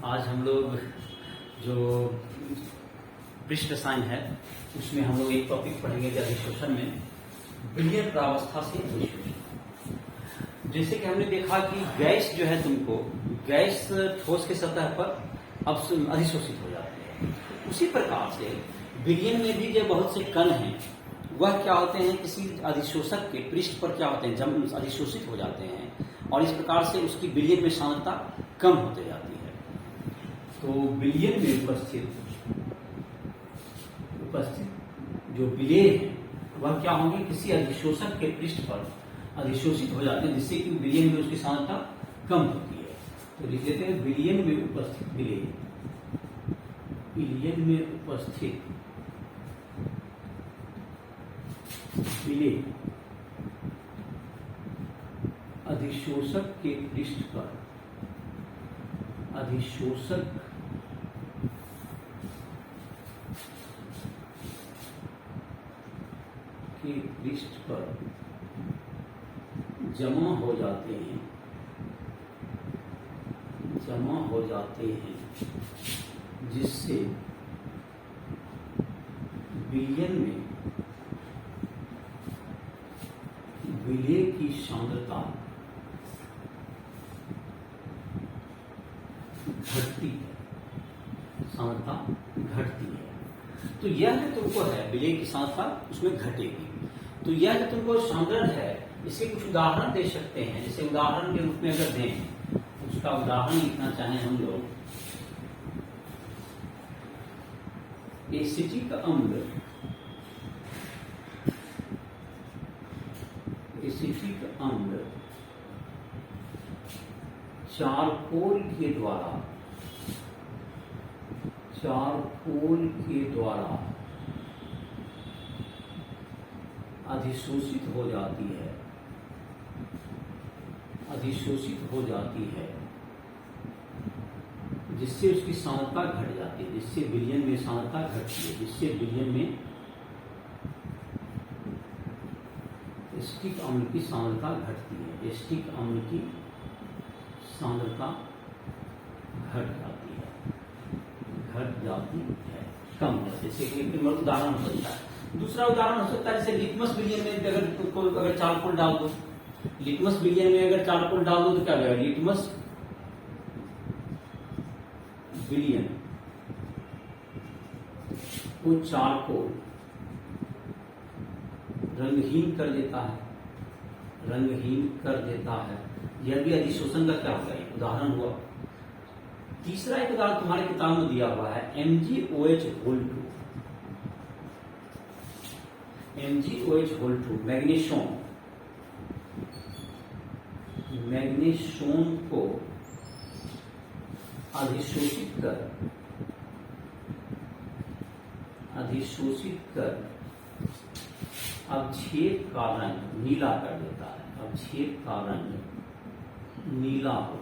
आज हम लोग जो पृष्ठ रसायन है उसमें हम लोग एक टॉपिक पढ़ेंगे अधिशोषण में विलयन प्रावस्था से अधिशोषण। जैसे कि हमने देखा कि गैस जो है तुमको गैस ठोस के सतह पर अब अधिशोषित हो जाती है, उसी प्रकार से विलयन में भी जो बहुत से कण हैं वह क्या होते हैं किसी अधिशोषक के पृष्ठ पर क्या होते हैं जब अधिशोषित हो जाते हैं और इस प्रकार से उसकी विलयन में सांद्रता कम होती जाती है। तो विलयन में उपस्थित जो विलेय है वह क्या होंगे किसी अधिशोषक के पृष्ठ पर अधिशोषित हो जाते हैं जिससे कि विलयन में उसकी सांद्रता कम होती है। तो लिख लेते हैं विलयन में उपस्थित विलेय, विलयन में उपस्थित विलेय अधिशोषक के पृष्ठ पर अधिशोषक के पृष्ठ पर जमा हो जाते हैं जिससे विलयन में विलेय की सांद्रता घटती है, तो यह जो तुमको है विलेय की सांद्रता उसमें घटेगी। तो यह जो तुमको सांद्रण है इसके कुछ उदाहरण दे सकते हैं। जैसे उदाहरण के रूप में अगर दें उसका उदाहरण लिखना चाहें हम लोग, एसिटिक अम्ल चारकोल के द्वारा अधिशोषित हो जाती है जिससे उसकी सांद्रता घट जाती है, जिससे विलयन में सांद्रता घटती है, जिससे विलयन में एसिटिक अम्ल की सांद्रता घटती है, एसिटिक अम्ल की सांद्रता घट जाती है, कम है। जैसे कि एक उदाहरण हो सकता है। दूसरा उदाहरण हो सकता है जैसे लिटमस विलयन में अगर चारकोल डाल दो, लिटमस विलयन में अगर चारकोल डाल दो तो क्या होगा, लिटमस विलयन को चारकोल रंगहीन कर देता है, यह भी अधिशोषण का क्या होगा, एक उदाहरण हुआ। तीसरा एक उदाहरण तुम्हारी किताब में दिया हुआ है MgOH2, मैग्नीशियम को अधिशोषित कर अवक्षेप का रंग नीला कर देता है, अवक्षेप का रंग नीला हो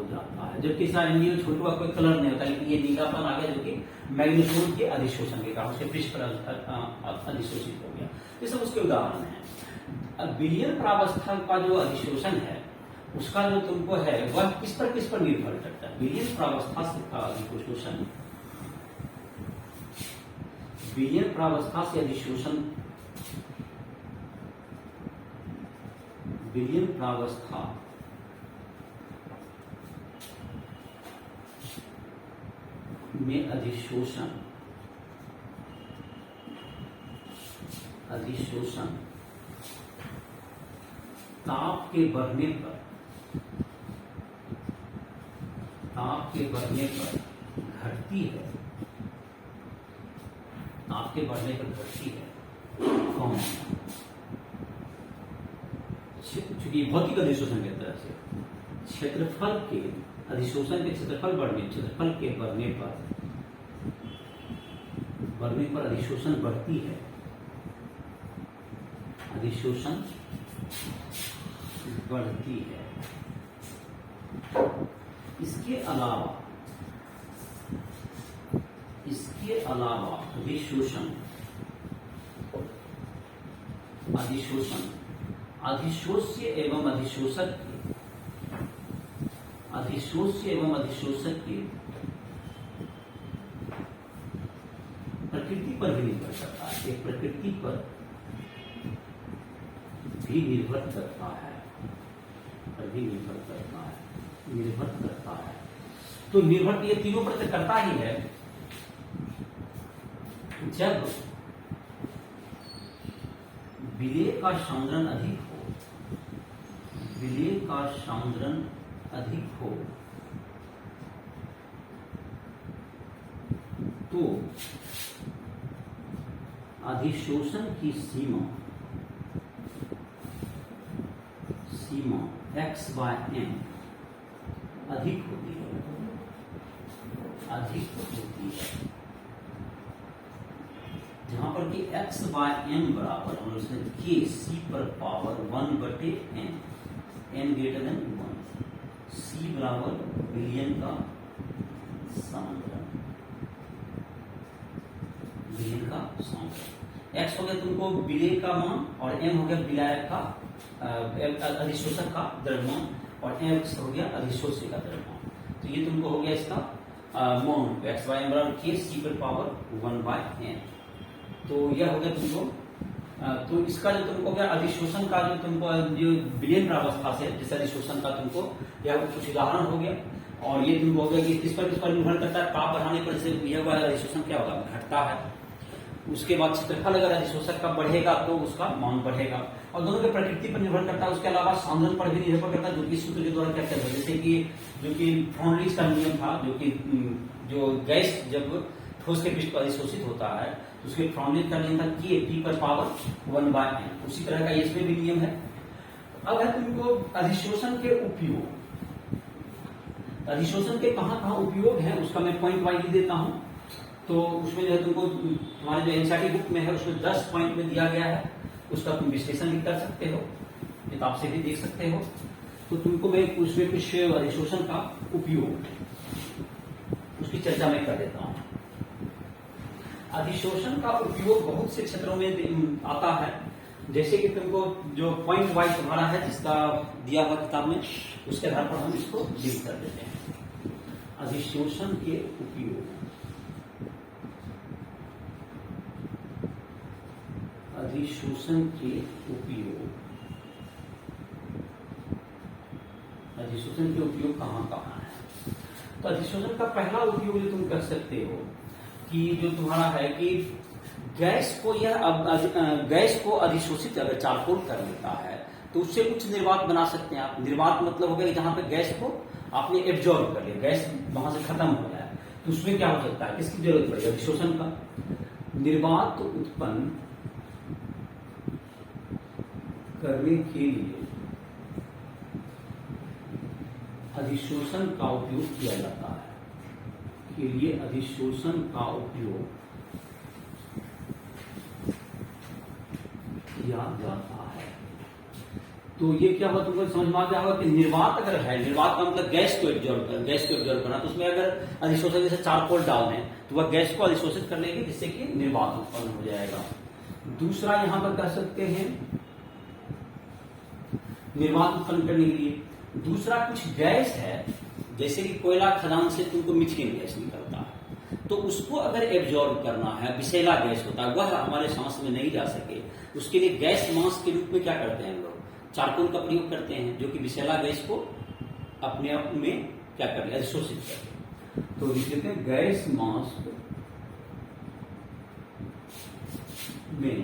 जाता है जबकि MgO छोटू का कोई कलर नहीं होता, लेकिन ये नीलापन आ गया जो कि मैग्नीशियम के अधिशोषण के कारण से पृष्ठ पर अधिशोषित हो गया। ये सब उसके उदाहरण हैं। विलयन प्रावस्था का जो अधिशोषण है उसका जो तुमको है वह किस पर निर्भर करता है। विलयन प्रावस्था से अधिशोषण, विलयन प्रावस्था से अधिशोषण, विलयन प्रावस्था में अधिशोषण ताप के बढ़ने पर घटती है, कौन, चूंकि भौतिक अधिशोषण की तरह से क्षेत्रफल के अधिशोषण के क्षेत्रफल के बढ़ने पर अधिशोषण बढ़ती है, इसके अलावा अधिशोष्य एवं अधिशोषक अधिशोष्य एवं अधिशोषक की प्रकृति पर भी निर्भर करता है, ये प्रकृति पर भी निर्भर करता है, निर्भर करता है। तो निर्भर ये तीनों पर करता ही है। जब विलेय का सांद्रण अधिक हो, विलेय का सांद्रण अधिक हो तो अधिशोषण की सीमा x/m अधिक होती है, जहां पर कि x/m बराबर हम लोग k c पर power 1/n, n greater than 1, c बराबर विलयन का सांद्रण, x हो गया तुमको विलेय का मान और m हो गया विलायक का अधिशोषक का द्रव्यमान और x हो गया अधिशोष्य का द्रव्यमान। तो ये तुमको हो गया इसका मान x/m बराबर k c पर पावर 1/n। तो यह हो गया तुमको तो इसका जो तुमको क्या अधिशोषण का जो तुमको जो विलयन प्रावस्था से जैसे अधिशोषण का तुमको यह कुछ उदाहरण हो गया। और ये तुमको हो गया कि किस पर निर्भर करता है, ताप बढ़ाने पर जैसे यह हुआ अधिशोषण क्या होगा, घटता है। उसके बाद क्षेत्रफल अगर अधिशोषक का बढ़ेगा तो उसका मान बढ़ेगा। और दोनों के प्रकृति पर निर्भर करता है। उसके अलावा सांद्रण पर भी निर्भर करता है, जो कि सूत्र के द्वारा क्या कहते हैं, जैसे कि जो कि फ्रॉन्डलिस का नियम था, जो गैस जब ठोस के पृष्ठ पर अधिशोषित होता है तो उसके फ्रॉन्डलिस का नियम था कि t पर पावर 1/n। उसी तरह का इसमें भी नियम है। अब है तुमको अधिशोषण के उपयोग, अधिशोषण के कहाँ उपयोग है उसका मैं पॉइंट वाइज देता हूं। तो उसमें जो है तुमको तुम्हारे जो एनसीईआरटी बुक में है उसमें 10 पॉइंट में दिया गया है, उसका तुम विश्लेषण भी कर सकते हो, किताब से भी देख सकते हो। तो तुमको मैं उसमें कुछ अधिशोषण का उपयोग उसकी चर्चा मैं कर देता हूं। अधिशोषण का उपयोग बहुत से क्षेत्रों में आता है, जैसे कि तुमको जो पॉइंट वाइज तुम्हारा है जिसका दिया हुआ किताब में, उसके आधार पर हम इसको डील कर देते हैं। अधिशोषण के उपयोग, अधिशोषण के उपयोग, अधिशोषण के उपयोग कहाँ कहाँ है। तो अधिशोषण का पहला उपयोग जो तुम कर सकते हो कि जो तुम्हारा है कि गैस को गैस को अधिशोषित अगर चारकोल कर लेता है तो उससे कुछ निर्वात बना सकते हैं आप। निर्वात मतलब हो गया कि जहां पे गैस को आपने एब्जॉर्ब कर लिया, गैस वहां से खत्म हो जाए, तो उसमें क्या हो सकता है, किसकी जरूरत पड़ेगी, अधिशोषण का। निर्वात उत्पन्न करने के लिए अधिशोषण का उपयोग किया जाता है, के लिए अधिशोषण का उपयोग किया जाता है। तो ये क्या हुआ, तुमको समझ में आ गया होगा कि निर्वात अगर है, निर्वात का मतलब गैस को एब्जॉर्ब करना, तो उसमें अगर अधिशोषण जैसे चारकोल डाल दें तो वह गैस को अधिशोषित कर लेगी, जिससे कि निर्वात उत्पन्न हो जाएगा। दूसरा यहां पर कह सकते हैं निर्वात उत्पन्न करने के लिए, दूसरा कुछ गैस है जैसे कि कोयला खदान से तुमको मिथेन गैस निकलता है, तो उसको अगर एब्जॉर्ब करना है, विषैला गैस होता है, वह हमारे सांस में नहीं जा सके, उसके लिए गैस मास्क के रूप में क्या करते हैं हम लोग, चारकोल का प्रयोग करते हैं, जो कि विषैला गैस को अपने आप में क्या करते हैं, अधिशोषित करते हैं। तो कहते हैं गैस मास्क में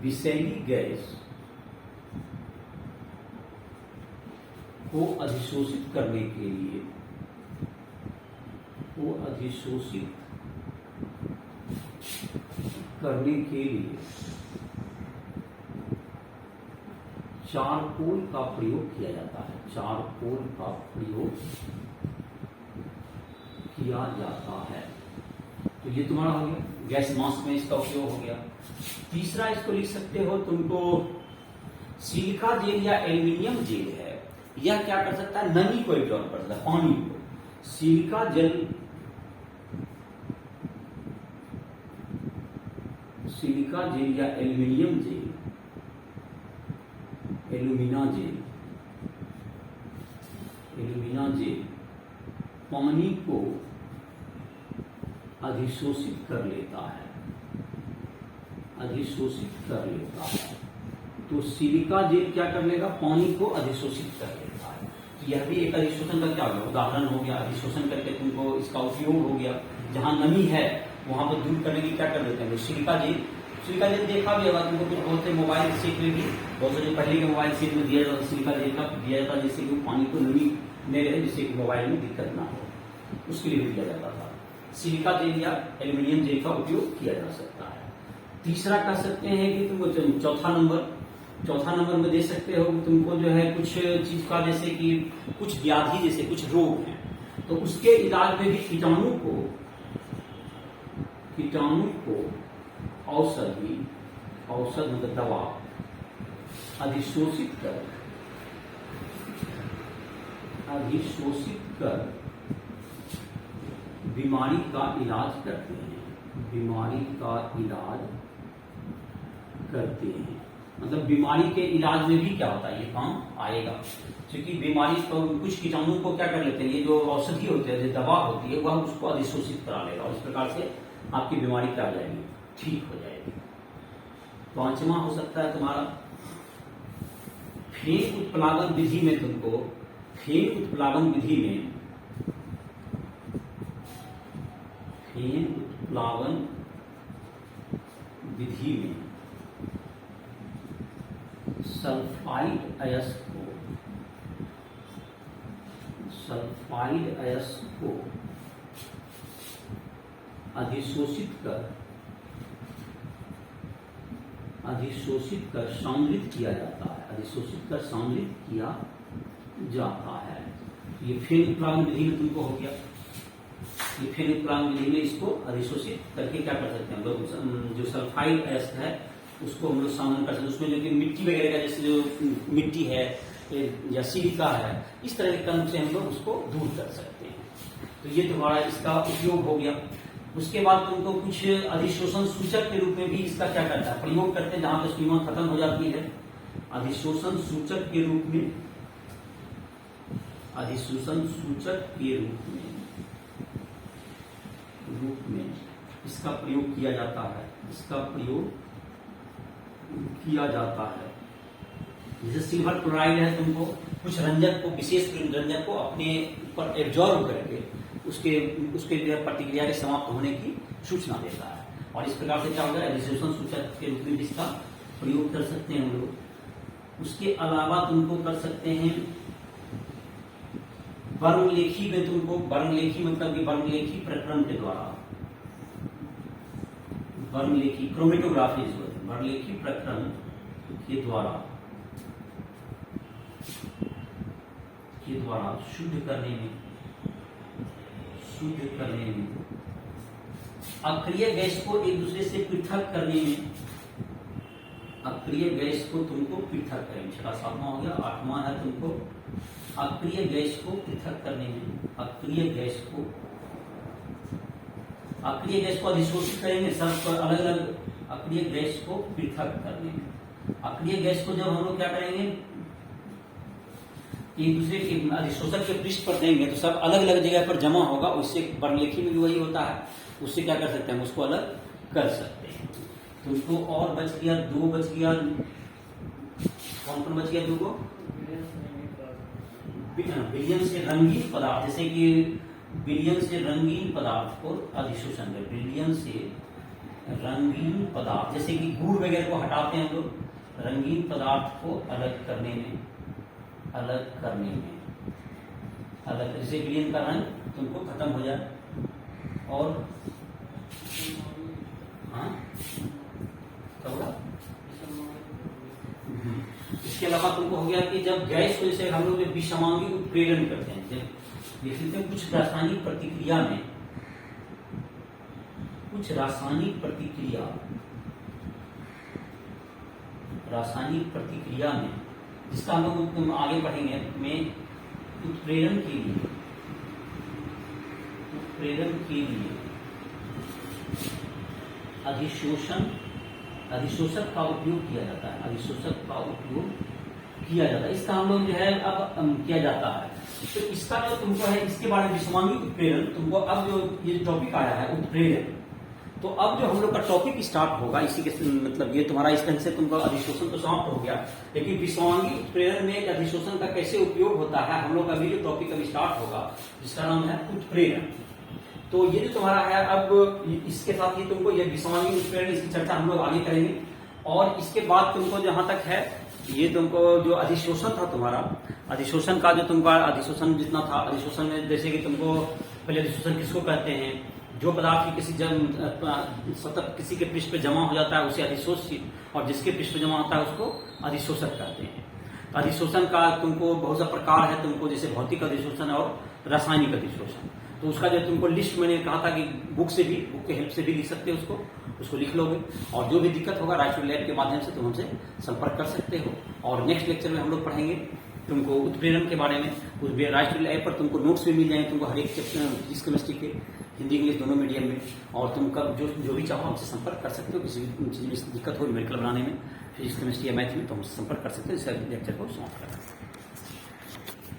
विषैली गैस को अधिशोषित करने के लिए, को अधिशोषित करने के लिए चारकोल का प्रयोग किया जाता है, चारकोल का प्रयोग किया जाता है। तो ये तुम्हारा हो गया, गैस मास्क में इसका उपयोग हो गया। तीसरा इसको लिख सकते हो तुमको, सिलिका जेल या एल्यूमिनियम जेल है, यह क्या कर सकता है, नमी को एब्जॉर्ब कर सकता है, पानी को। सिलिका जेल, सिलिका जेल या aluminium gel, alumina gel, alumina जे पानी को अधिशोषित कर लेता है, अधिशोषित कर लेता है। तो सिलिका जेल क्या कर लेगा? पानी को अधिशोषित कर लेता है। यह भी एक अधिशोषण का क्या होगा? उदाहरण हो गया। अधिशोषण करके तुमको इसका उपयोग हो गया। जहां नमी है वहां पर दूर करने की क्या कर देते हैं? Silica gel. सिलिका जेल देखा भी होगा तुमको, कुछ बहुत से मोबाइल सेट में भी, बहुत से पहले के मोबाइल सेट में दिया जाता सिलिका जेल का दिया जाता, जिससे कि पानी को नमी नहीं रहे, जिससे कि मोबाइल में दिक्कत ना हो, उसके लिए भी दिया जाता था। सिलिका जेल या एल्यूमिनियम जेल का उपयोग किया जा सकता है। तीसरा कह सकते हैं कि तुमको चौथा नंबर में दे सकते हो तुमको जो है कुछ चीज का, जैसे कि कुछ व्याधि, जैसे कुछ रोग हैं, तो उसके इलाज में भी कीटाणु को औषध मतलब दवा अधिशोषित कर बीमारी का इलाज करते हैं, बीमारी का इलाज करते हैं। मतलब बीमारी के इलाज में भी क्या होता है, ये काम आएगा। क्योंकि बीमारी तो कुछ कीटाणु को क्या कर लेते हैं, ये जो औषधि होती है, जो दवा होती है, वह उसको अधिशोषित करा लेगा और इस प्रकार से आपकी बीमारी क्या हो जाएगी, ठीक हो जाएगी। पांचवा हो सकता है तुम्हारा फेन उत्प्लावन विधि में। तुमको फेन उत्प्लावन विधि में सल्फाइड अयस्क को अधिशोषित कर सम्मिलित किया जाता है, अधिशोषित कर सम्मिलित किया जाता है। ये फेन उत्प्लावन विधि में तुमको हो गया। ये फेन उत्प्लावन विधि में इसको अधिशोषित करके क्या कर सकते हैं हम लोग, जो सल्फाइड अयस्क है उसको हम लोग शामिल कर सकते हैं। उसमें जो कि मिट्टी वगैरह का, जैसे जो मिट्टी है या सिलिका है, इस तरह के कण से हम लोग उसको दूर कर सकते हैं। तो ये तुम्हारा इसका उपयोग हो गया। उसके बाद तुमको कुछ अधिशोषण सूचक के रूप में भी इसका क्या करता है, प्रयोग करते हैं। जहां तक सीमा खत्म हो जाती है, अधिशोषण सूचक के रूप में इसका प्रयोग किया जाता है। जैसे सिल्वर क्लोराइड है, तुमको कुछ रंजक को, विशेष रंजक को अपने ऊपर एब्जॉर्ब करके उसके प्रतिक्रिया के समाप्त होने की सूचना देता है। और इस प्रकार से क्या होगा, अधिशोषण सूचक के रूप में इसका प्रयोग कर सकते हैं हम लोग। उसके अलावा तुमको कर सकते हैं वर्णलेखी में। तुमको वर्णलेखी मतलब कि वर्णलेखी प्रक्रम के द्वारा, वर्णलेखी क्रोमेटोग्राफी, वर्णलेखी प्रक्रम के द्वारा शुद्ध करने में अक्रिय गैस को एक दूसरे से पृथक करने में, अक्रिय गैस को तुमको पृथक करेंगे। 6वां 7वां हो गया। 8वां है तुमको अक्रिय गैस को पृथक करने में, अक्रिय गैस को अधिशोषित करेंगे। सब अलग अलग अक्रिय गैस को पृथक करने में। अक्रिय गैस को जब हम लोग क्या करेंगे, एक दूसरे के अधिशोषक के पृष्ठ पर देंगे तो सब अलग अलग जगह पर जमा होगा। उससे वर्णलेखी में भी वही होता है, उससे क्या कर सकते हैं, उसको अलग कर सकते हैं। तो उसको और बच गया, 2 बच गया। कौन बच गया? 2 को विलयन से रंगीन पदार्थ, जैसे कि विलयन से रंगीन पदार्थ को अधिशोषण कर, विलयन से रंगीन पदार्थ, जैसे कि गुड़ वगैरह को हटाते हैं हम लोग, रंगीन पदार्थ को अलग करने में, जैसे विलयन का रंग तुमको खत्म हो जाए। और इसके अलावा तुमको हो गया कि जब गैस को, जैसे हम लोग विषमांगी उत्प्रेरण करते हैं, जब देख लेते हैं कुछ रासायनिक प्रतिक्रिया में, जिसका हम लोग तुम आगे पढ़ेंगे में, उत्प्रेरण के लिए अधिशोषक का उपयोग किया जाता है, इसका हम लोग जो है अब किया जाता है तो इसका जो तुमको है इसके बारे में विषमांगी उत्प्रेरण, तुमको अब जो ये टॉपिक आया है उत्प्रेरण, तो अब जो हम लोग का टॉपिक स्टार्ट होगा इसी के मतलब ये तुम्हारा इस ढंग से तुमको अधिशोषण तो समाप्त हो गया, लेकिन विषमांगी उत्प्रेरण में अधिशोषण का कैसे उपयोग होता है हम लोग का अभी जो टॉपिक अभी स्टार्ट होगा जिसका नाम है उत्प्रेरण। तो ये जो तुम्हारा है अब इसके साथ ही तुमको ये विषमांगी उत्प्रेरण इसकी चर्चा हम लोग आगे करेंगे। और इसके बाद तुमको जहां तक है ये तुमको जो अधिशोषण था तुम्हारा, अधिशोषण का जो तुमका अधिशोषण जितना था, अधिशोषण में जैसे कि तुमको पहले अधिशोषण किसको कहते हैं, जो पदार्थ की किसी सतत किसी के पृष्ठ पे जमा हो जाता है उसे अधिशोषित, और जिसके पृष्ठ पे जमा होता है उसको अधिशोषक कहते हैं। तो अधिशोषण का तुमको बहुत सा प्रकार है तुमको, जैसे भौतिक अधिशोषण और रासायनिक अधिशोषण। तो उसका जो तुमको लिस्ट मैंने कहा था कि बुक के हेल्प से भी लिख सकते हो, उसको लिख लोगे, और जो भी दिक्कत होगा राइट लैब के माध्यम से तुम हमसे संपर्क कर सकते हो। और नेक्स्ट लेक्चर में हम लोग पढ़ेंगे तुमको उत्प्रेरण के बारे में। उस राइट ऐप पर तुमको नोट्स भी मिल जाएंगे तुमको हर एक फिजिक्स केमिस्ट्री के, हिंदी इंग्लिश दोनों मीडियम में, और तुम कब जो भी चाहो हमसे संपर्क कर सकते हो। किसी भी चीज में दिक्कत हो न्यूमेरिकल बनाने में, फिजिक्स केमिस्ट्री या मैथ में, तो हमसे संपर्क कर सकते हो। इस लेक्चर को समाप्त करना।